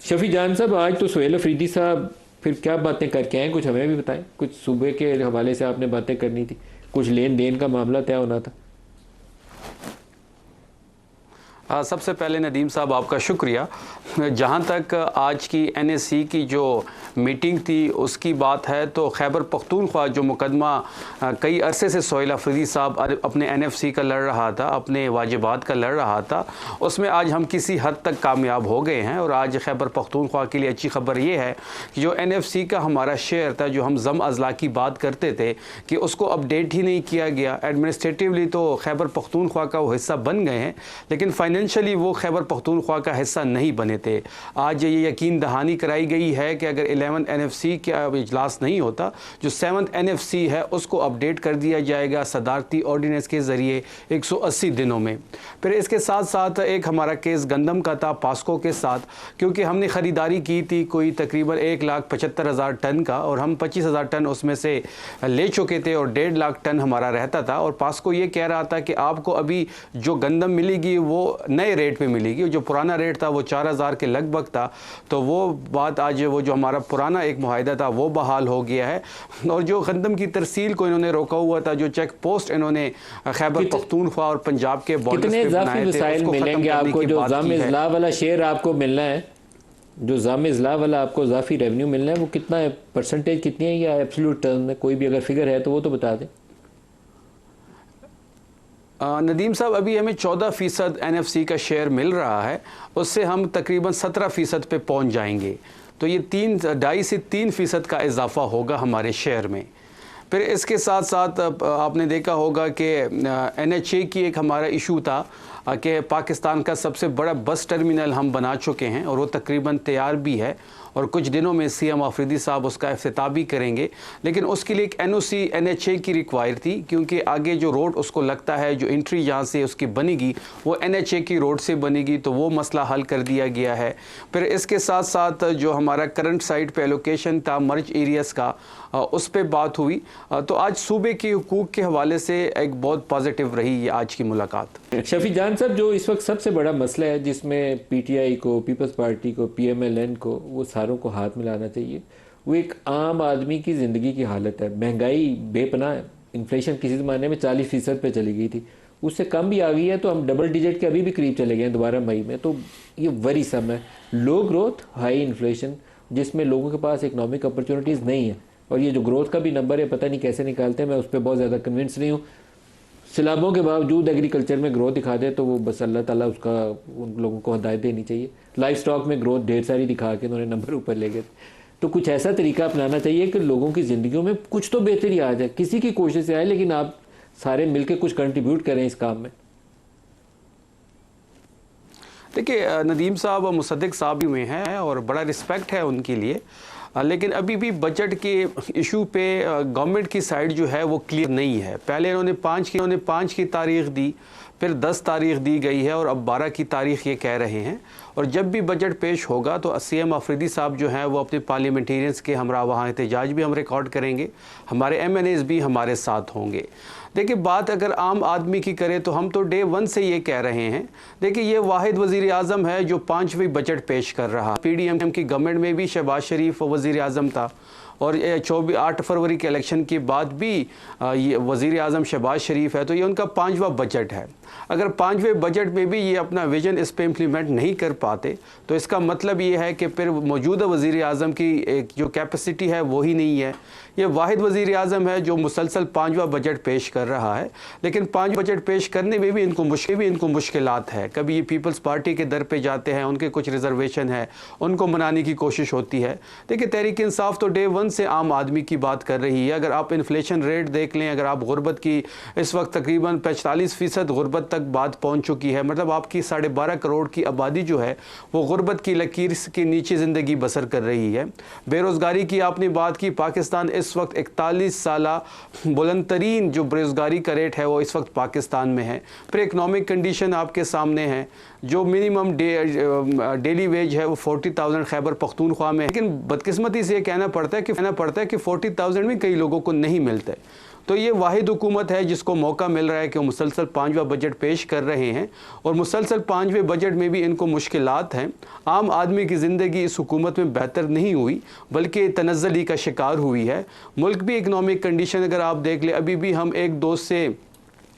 शफी जान साहब, आज तो सुहेल अफरीदी साहब फिर क्या बातें करके आए, कुछ हमें भी बताएं। कुछ सूबे के हवाले से आपने बातें करनी थी, कुछ लेन देन का मामला तय होना था। सबसे पहले नदीम साहब आपका शुक्रिया। जहाँ तक आज की NSC की जो मीटिंग थी उसकी बात है तो खैबर पख्तूनख्वा जो मुकदमा कई अरसे से सुहेल अफरीदी साहब अपने NFC का लड़ रहा था, अपने वाजिबात का लड़ रहा था, उसमें आज हम किसी हद तक कामयाब हो गए हैं। और आज खैबर पख्तूनख्वा के लिए अच्छी खबर ये है कि जो NFC का हमारा शेयर था, जो हम ज़म अज़ला की बात करते थे कि उसको अपडेट ही नहीं किया गया। एडमिनिस्ट्रेटिवली तो खैबर पख्तूनख्वा का वो हिस्सा बन गए हैं, लेकिन फाइनेंशियली वो खैबर पख्तूनख्वा का हिस्सा नहीं बने थे। आज ये यकीन दहानी कराई गई है कि अगर 11 NFC का इजलास नहीं होता, जो 7th NFC है उसको अपडेट कर दिया जाएगा सदारती ऑर्डिनेंस के ज़रिए 180 दिनों में। फिर इसके साथ साथ एक हमारा केस गंदम का था पास्को के साथ, क्योंकि हमने ख़रीदारी की थी कोई तकरीबन 1,75,000 टन का, और हम 25,000 टन उसमें से ले चुके थे और 1.5 लाख टन हमारा रहता था। और पास्को ये कह रहा था कि आपको अभी जो गंदम मिलेगी वो नए रेट पे मिलेगी, जो पुराना रेट था वो 4,000 के लगभग था। तो वो बात आज वो जो हमारा पुराना एक मुआहदा था वो बहाल हो गया है। और जो गंदम की तरसील को इन्होंने रोका हुआ था, जो चेक पोस्ट इन्होंने खैबर पख्तूनख्वा और पंजाब के बॉर्डर पे बनाए थे, उसको मिलेंगे आपको। जो जाम इज़ला वाला शेयर आपको मिलना है, जो जाम इज़ला वाला आपको इजाफी रेवेन्यू मिलना है, वो कितना है, परसेंटेज कितनी है, या एब्सोल्यूट टर्म में कोई भी अगर फिगर है तो वो तो बता दें। नदीम साहब, अभी हमें 14% NFC का शेयर मिल रहा है, उससे हम तकरीबन 17% पे पहुंच जाएंगे। तो ये 2.5 से 3% का इजाफा होगा हमारे शेयर में। फिर इसके साथ साथ आपने देखा होगा कि NHA की एक हमारा इशू था कि पाकिस्तान का सबसे बड़ा बस टर्मिनल हम बना चुके हैं और वो तकरीबन तैयार भी है, और कुछ दिनों में CM अफरीदी साहब उसका इफ्तिताह भी करेंगे। लेकिन उसके लिए एक NOC NHA की रिक्वायर थी, क्योंकि आगे जो रोड उसको लगता है जो एंट्री जहाँ से उसकी बनेगी वो NHA की रोड से बनेगी, तो वो मसला हल कर दिया गया है। फिर इसके साथ साथ जो हमारा करंट साइट पे एलोकेशन था मर्ज एरियाज़ का, उस पर बात हुई। तो आज सूबे के हुकूक के हवाले से एक बहुत पॉजिटिव रही ये आज की मुलाकात। शफी जान साहब, जो इस वक्त सबसे बड़ा मसला है जिसमें PTI को, पीपल्स पार्टी को, PMLN को, वो सारों को हाथ मिलाना चाहिए, वो एक आम आदमी की ज़िंदगी की हालत है। महंगाई बेपनाह है, इन्फ्लेशन किसी ज़माने में 40% पे चली गई थी, उससे कम भी आ गई है, तो हम डबल डिजिट के अभी भी करीब चले गए हैं दोबारा मई में। तो ये वरी सम है, लो ग्रोथ हाई इन्फ्लेशन, जिसमें लोगों के पास इकनॉमिक अपॉर्चुनिटीज़ नहीं है। और ये जो ग्रोथ का भी नंबर है, पता नहीं कैसे निकालते हैं, मैं उस पर बहुत ज़्यादा कन्विंस नहीं हूँ। सिलाबों के बावजूद एग्रीकल्चर में ग्रोथ दिखा दे तो वो बस अल्लाह ताला उसका, उन लोगों को हदायत देनी चाहिए। लाइफ स्टॉक में ग्रोथ ढेर सारी दिखा के उन्होंने नंबर ऊपर ले गए। तो कुछ ऐसा तरीका अपनाना चाहिए कि लोगों की ज़िंदगियों में कुछ तो बेहतरी आ जाए, किसी की कोशिश से आए, लेकिन आप सारे मिलकर कुछ कंट्रीब्यूट करें इस काम में। देखिए नदीम साहब, मुसद्दिक साहब भी हुए हैं और बड़ा रिस्पेक्ट है उनके लिए, लेकिन अभी भी बजट के इशू पे गवर्नमेंट की साइड जो है वो क्लियर नहीं है। पहले इन्होंने 5 की तारीख दी, फिर 10 तारीख दी गई है और अब 12 की तारीख ये कह रहे हैं। और जब भी बजट पेश होगा तो CM अफरीदी साहब जो हैं वो अपने पार्लियामेंटेरियंस के हमरा वहाँ एहतजाज भी हम रिकॉर्ड करेंगे, हमारे MNAs भी हमारे साथ होंगे। देखिए, बात अगर आम आदमी की करें तो हम तो डे 1 से ये कह रहे हैं। देखिए, ये वाहिद वज़ीर आज़म है जो 5वीं बजट पेश कर रहा। PDM की गवर्नमेंट में भी शहबाज शरीफ वज़ीर आज़म था, और 8 फरवरी के इलेक्शन के बाद भी ये वज़ीर आज़म शहबाज शरीफ है, तो ये उनका 5वां बजट है। अगर 5वें बजट में भी ये अपना विजन इस पर इम्प्लीमेंट नहीं कर पाते तो इसका मतलब ये है कि फिर मौजूदा वज़ीर आज़म की एक जो कैपेसिटी है वो ही नहीं है। ये वाहिद वज़ीर आज़म है जो मुसलसल 5वां बजट पेश कर रहा है, लेकिन 5 बजट पेश करने में भी इनको मुश्किलात है। कभी ये पीपल्स पार्टी के दर पे जाते हैं, उनके कुछ रिजर्वेशन है, उनको मनाने की कोशिश होती है। देखिए, तहरीक इंसाफ तो डे 1 से आम आदमी की बात कर रही है। अगर आप इन्फ्लेशन रेट देख लें, अगर आप गुर्बत की इस वक्त तकरीबन 45% गुर्बत तक बात पहुंच चुकी है, मतलब आपकी 12.5 करोड़ की आबादी जो है वो गुर्बत की लकीर के नीचे ज़िंदगी बसर कर रही है। बेरोज़गारी की आपने बात की, पाकिस्तान इस वक्त 41 साला बुलंद तरीन जो बेरोज़गारी का रेट है वो इस वक्त पाकिस्तान में है। फिर इकनॉमिक कंडीशन आपके सामने है। जो मिनिमम डेली वेज है वो 40,000 खैबर पख्तूनख्वा में है। लेकिन बदकिस्मती से ये कहना पड़ता है कि 40,000 भी कई लोगों को नहीं मिलता है। तो ये वाहिद हुकूमत है जिसको मौका मिल रहा है कि वो मुसलसल 5वां बजट पेश कर रहे हैं, और मुसलसल 5वें बजट में भी इनको मुश्किलात हैं। आम आदमी की ज़िंदगी इस हुकूमत में बेहतर नहीं हुई बल्कि तनज़्ज़ुली का शिकार हुई है। मुल्क भी इकनॉमिक कंडीशन अगर आप देख ले, अभी भी हम एक दोस्त से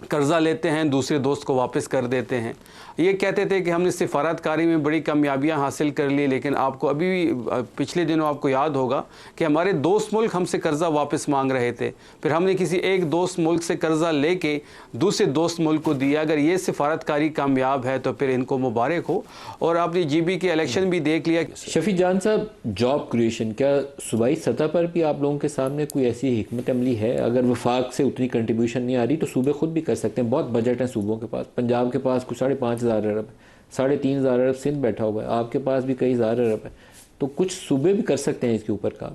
कर्ज़ा लेते हैं, दूसरे दोस्त को वापस कर देते हैं। ये कहते थे कि हमने सिफारतकारी में बड़ी कामयाबियां हासिल कर ली, लेकिन आपको अभी भी पिछले दिनों आपको याद होगा कि हमारे दोस्त मुल्क हमसे कर्ज़ा वापस मांग रहे थे, फिर हमने किसी एक दोस्त मुल्क से कर्ज़ा लेके दूसरे दोस्त मुल्क को दिया। अगर ये सिफारतकारी कामयाब है तो फिर इनको मुबारक हो। और आपने GB के इलेक्शन भी देख लिया। शफी जान साहब, जॉब क्रिएशन, क्या सूबाई सतह पर भी आप लोगों के सामने कोई ऐसी हिकमत अमली है? अगर वफाक से उतनी कंट्रीब्यूशन नहीं आ रही तो सूबे खुद भी कर सकते हैं। बहुत बजट है सूबों के पास। पंजाब के पास कुछ 5,500 अरब, 3,500 अरब सिंध बैठा हुआ है, आपके पास भी कई हज़ार अरब है, तो कुछ सूबे भी कर सकते हैं इसके ऊपर काम।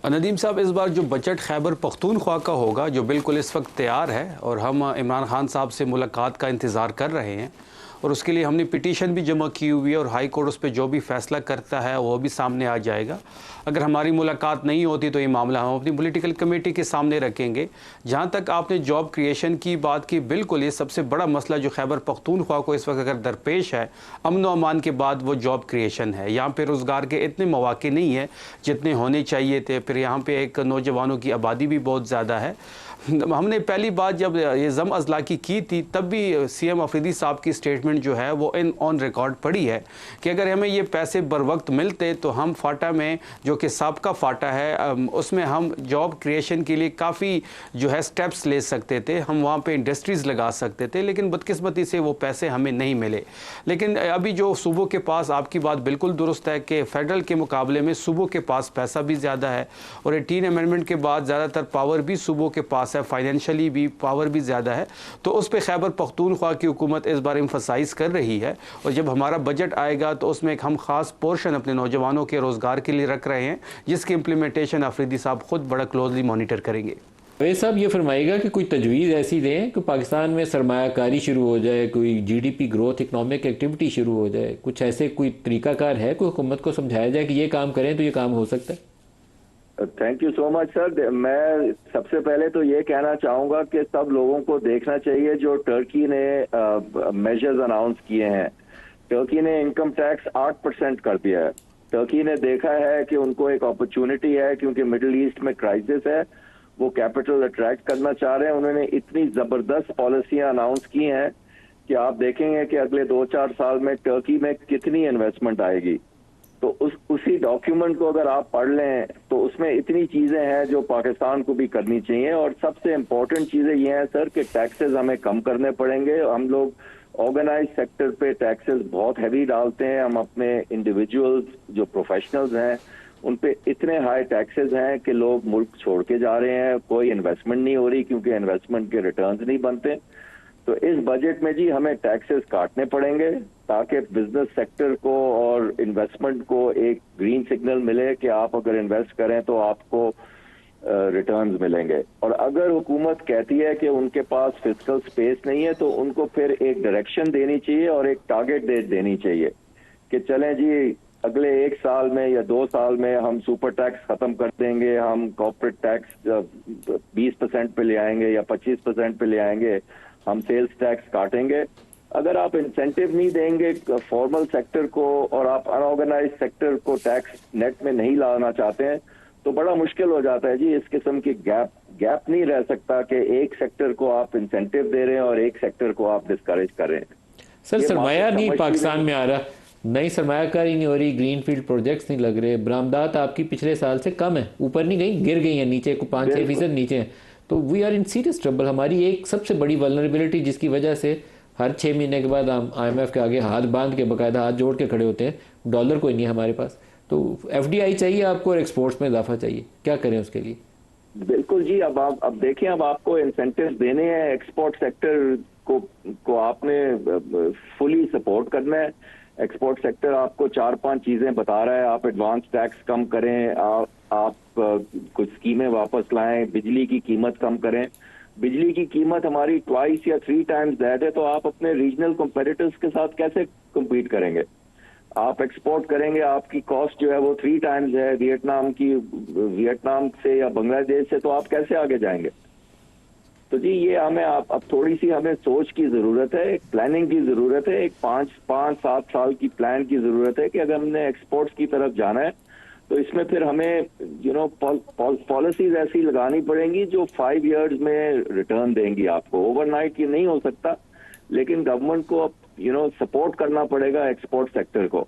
नदीम साहब, इस बार जो बजट खैबर पख्तूनख्वा का होगा, जो बिल्कुल इस वक्त तैयार है, और हम इमरान खान साहब से मुलाकात का इंतज़ार कर रहे हैं, और उसके लिए हमने पिटीशन भी जमा की हुई है, और हाई कोर्ट उस पर जो भी फैसला करता है वो भी सामने आ जाएगा। अगर हमारी मुलाकात नहीं होती तो ये मामला हम अपनी पॉलिटिकल कमेटी के सामने रखेंगे। जहाँ तक आपने जॉब क्रिएशन की बात की, बिल्कुल ये सबसे बड़ा मसला जो खैबर पख्तूनख्वा को इस वक्त अगर दरपेश है अमन व अमान के बाद, वो जॉब क्रिएशन है। यहाँ पर रोज़गार के इतने मौके नहीं है जितने होने चाहिए थे। फिर यहाँ पर एक नौजवानों की आबादी भी बहुत ज़्यादा है। हमने पहली बात जब ये ज़म अज़ला की थी तब भी CM अफरीदी साहब की स्टेटमेंट जो है वो ऑन रिकॉर्ड पड़ी है कि अगर हमें ये पैसे बर वक्त मिलते तो हम फाटा में, जो कि साबका फाटा है, उसमें हम जॉब क्रिएशन के लिए काफ़ी जो है स्टेप्स ले सकते थे, हम वहाँ पे इंडस्ट्रीज़ लगा सकते थे। लेकिन बदकिस्मती से वो पैसे हमें नहीं मिले। लेकिन अभी जो सूबों के पास, आपकी बात बिल्कुल दुरुस्त है कि फ़ेडरल के मुकाबले में सूबों के पास पैसा भी ज़्यादा है, और 18 अमेंडमेंट के बाद ज़्यादातर पावर भी सूबों के पास है, फाइनेंशियली भी पावर भी ज़्यादा है। तो उस पर खैबर पख्तूनख्वा की हुकूमत इस बार एम्फसाइज़ कर रही है, और जब हमारा बजट आएगा तो उसमें एक हम ख़ास पोर्शन अपने नौजवानों के रोज़गार के लिए रख रहे हैं, जिसकी इम्प्लीमेंटेशन अफरीदी साहब खुद बड़ा क्लोजली मॉनिटर करेंगे। वैसे साहब ये फरमाइएगा कि कोई तजवीज़ ऐसी दें कि पाकिस्तान में सरमायाकारी शुरू हो जाए, कोई GDP ग्रोथ, इकनॉमिक एक्टिविटी शुरू हो जाए, कुछ ऐसे कोई तरीकाकार है, कोई हुकूमत को समझाया जाए कि ये काम करें तो ये काम हो सकता है? Thank you so much sir. मैं सबसे पहले तो ये कहना चाहूँगा कि सब लोगों को देखना चाहिए जो टर्की ने मेजर्स अनाउंस किए हैं। टर्की ने इनकम टैक्स 8% कर दिया है। टर्की ने देखा है कि उनको एक अपॉर्चुनिटी है, क्योंकि मिडिल ईस्ट में क्राइसिस है, वो कैपिटल अट्रैक्ट करना चाह रहे हैं। उन्होंने इतनी ज़बरदस्त पॉलिसियाँ अनाउंस की हैं कि आप देखेंगे कि अगले 2-4 साल में टर्की में कितनी इन्वेस्टमेंट आएगी। तो उसी डॉक्यूमेंट को अगर आप पढ़ लें तो उसमें इतनी चीज़ें हैं जो पाकिस्तान को भी करनी चाहिए। और सबसे इम्पोर्टेंट चीज़ें ये हैं सर कि टैक्सेस हमें कम करने पड़ेंगे। हम लोग ऑर्गेनाइज सेक्टर पे टैक्सेस बहुत हैवी डालते हैं। हम अपने इंडिविजुअल्स जो प्रोफेशनल्स हैं उन पे इतने हाई टैक्सेस हैं कि लोग मुल्क छोड़ के जा रहे हैं। कोई इन्वेस्टमेंट नहीं हो रही क्योंकि इन्वेस्टमेंट के रिटर्न्स नहीं बनते। तो इस बजट में जी हमें टैक्सेस काटने पड़ेंगे ताकि बिजनेस सेक्टर को और इन्वेस्टमेंट को एक ग्रीन सिग्नल मिले कि आप अगर इन्वेस्ट करें तो आपको रिटर्न्स मिलेंगे। और अगर हुकूमत कहती है कि उनके पास फिस्कल स्पेस नहीं है तो उनको फिर एक डायरेक्शन देनी चाहिए और एक टारगेट डेट देनी चाहिए कि चलें जी अगले 1 साल में या 2 साल में हम सुपर टैक्स खत्म कर देंगे, हम कॉर्पोरेट टैक्स 20% पे ले आएंगे या 25% पे ले आएंगे, हम सेल्स टैक्स काटेंगे। अगर आप इंसेंटिव नहीं देंगे फॉर्मल सेक्टर को और आप अनऑर्गेनाइज सेक्टर को टैक्स नेट में नहीं लाना चाहते हैं तो बड़ा मुश्किल हो जाता है जी। इस किस्म की गैप नहीं रह सकता कि एक सेक्टर को आप इंसेंटिव दे रहे हैं और एक सेक्टर को आप डिस्करेज कर रहे हैं। सर सरमाया नहीं पाकिस्तान में आ रहा, नई सरमायाकारी नहीं हो रही, ग्रीन फील्ड प्रोजेक्ट्स नहीं लग रहे, बरामदात आपकी पिछले साल से कम है, ऊपर नहीं गई, गिर गई है, नीचे को 5-6% नीचे है। तो we are in serious trouble. हमारी एक सबसे बड़ी वल्नरेबिलिटी जिसकी वजह से हर 6 महीने के बाद हम IMF के आगे हाथ बांध के बाकायदा हाथ जोड़ के खड़े होते हैं। डॉलर कोई नहीं है हमारे पास, तो FDI चाहिए आपको और एक्सपोर्ट्स में इजाफा चाहिए, क्या करें उसके लिए? बिल्कुल जी। अब देखें, अब आपको इंसेंटिव देने हैं एक्सपोर्ट सेक्टर को आपने फुली सपोर्ट करना है। एक्सपोर्ट सेक्टर आपको 4-5 चीजें बता रहा है। आप एडवांस टैक्स कम करें, आप कुछ स्कीमें वापस लाएं, बिजली की कीमत कम करें। बिजली की कीमत हमारी ट्वाइस या 3 टाइम्स दैट है, तो आप अपने रीजनल कंपेटिटर्स के साथ कैसे compete करेंगे? आप एक्सपोर्ट करेंगे, आपकी कॉस्ट जो है वो 3 टाइम्स है वियतनाम से या बांग्लादेश से, तो आप कैसे आगे जाएंगे? तो जी ये हमें अब थोड़ी सी हमें सोच की जरूरत है, एक प्लानिंग की जरूरत है, एक 5-7 साल की प्लान की जरूरत है कि अगर हमने एक्सपोर्ट्स की तरफ जाना है तो इसमें फिर हमें पॉलिसीज ऐसी लगानी पड़ेंगी जो 5 इयर्स में रिटर्न देंगी आपको। ओवरनाइट ये नहीं हो सकता, लेकिन गवर्नमेंट को अब सपोर्ट करना पड़ेगा एक्सपोर्ट सेक्टर को।